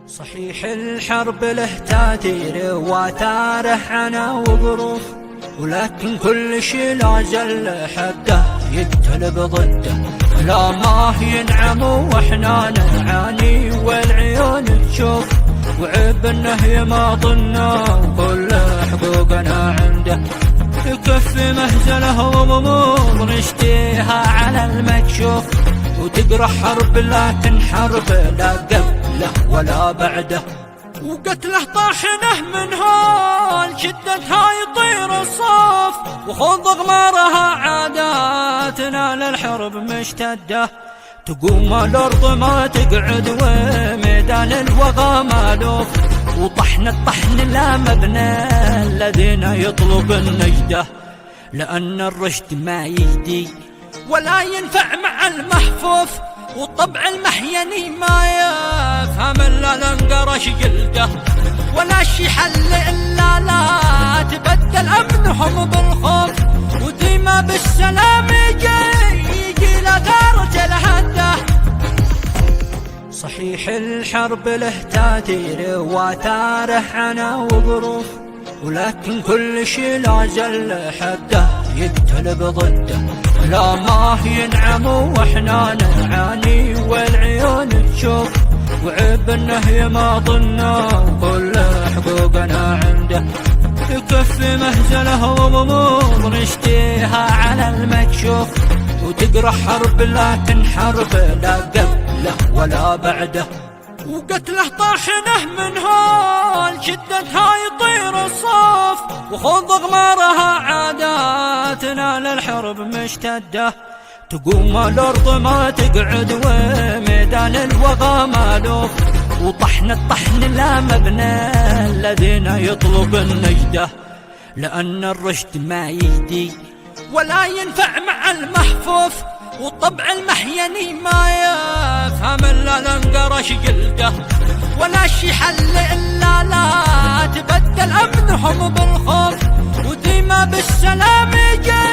صحيح الحرب له تاثير وآثاره عنا وظروف، ولكن كل شي لا زل حده يقتلب ضده. لا ما ينعم واحنا نعاني والعيون تشوف، وعيب انه يماطلنا وكل حقوقنا عنده. يكفي مهزله وغموض نشتيها على المكشوف، وتقرا حرب لكن حرب لا قبله ولا بعده. وقتله طاحنه من هول شدتها يطير الصف، وخذ غمارها عاداتنا للحرب مشتده. تقوم الارض ما تقعد وميدان الوغى مالوف، وطحن الطحن لا مبنى الذين يطلب النجده. لأن الرشد ما يهدي ولا ينفع مع المحفوف، وطبع المحيني ما يفهم إلا لنقرش جلده. ولا شي حل إلا لا تبدل أمنهم بالخوف، وديما بالسلام يجي لثارة الهده. صحيح الحرب له تاثير وآثاره عنا وظروف، ولكن كل شي لا زل حده يقتلب ضده. لا ما ينعم واحنا نعاني والعيون تشوف، وعيب انه يماطلنا وكل حقوقنا عنده. يكفي مهزله وغموض نشتيها على المكشوف، وتقرا حرب لكن حرب لا قبله ولا بعده. وقتله طاحنه من هول شدتها يطير الصف، وخذ غمارها عاداتنا للحرب مشتده. تقوم الارض ما تقعد وميدان الوغى مالوف، وطحن الطحن لا مبنى الذين يطلب النجده. لأن الرشد ما يهدي ولا ينفع مع المحفوف، وطبع المحيني ما يفهم إلا لنقرش جلده. ولا شي حل إلا لا تبدل أمنهم بالخوف، وديما بالسلام يجي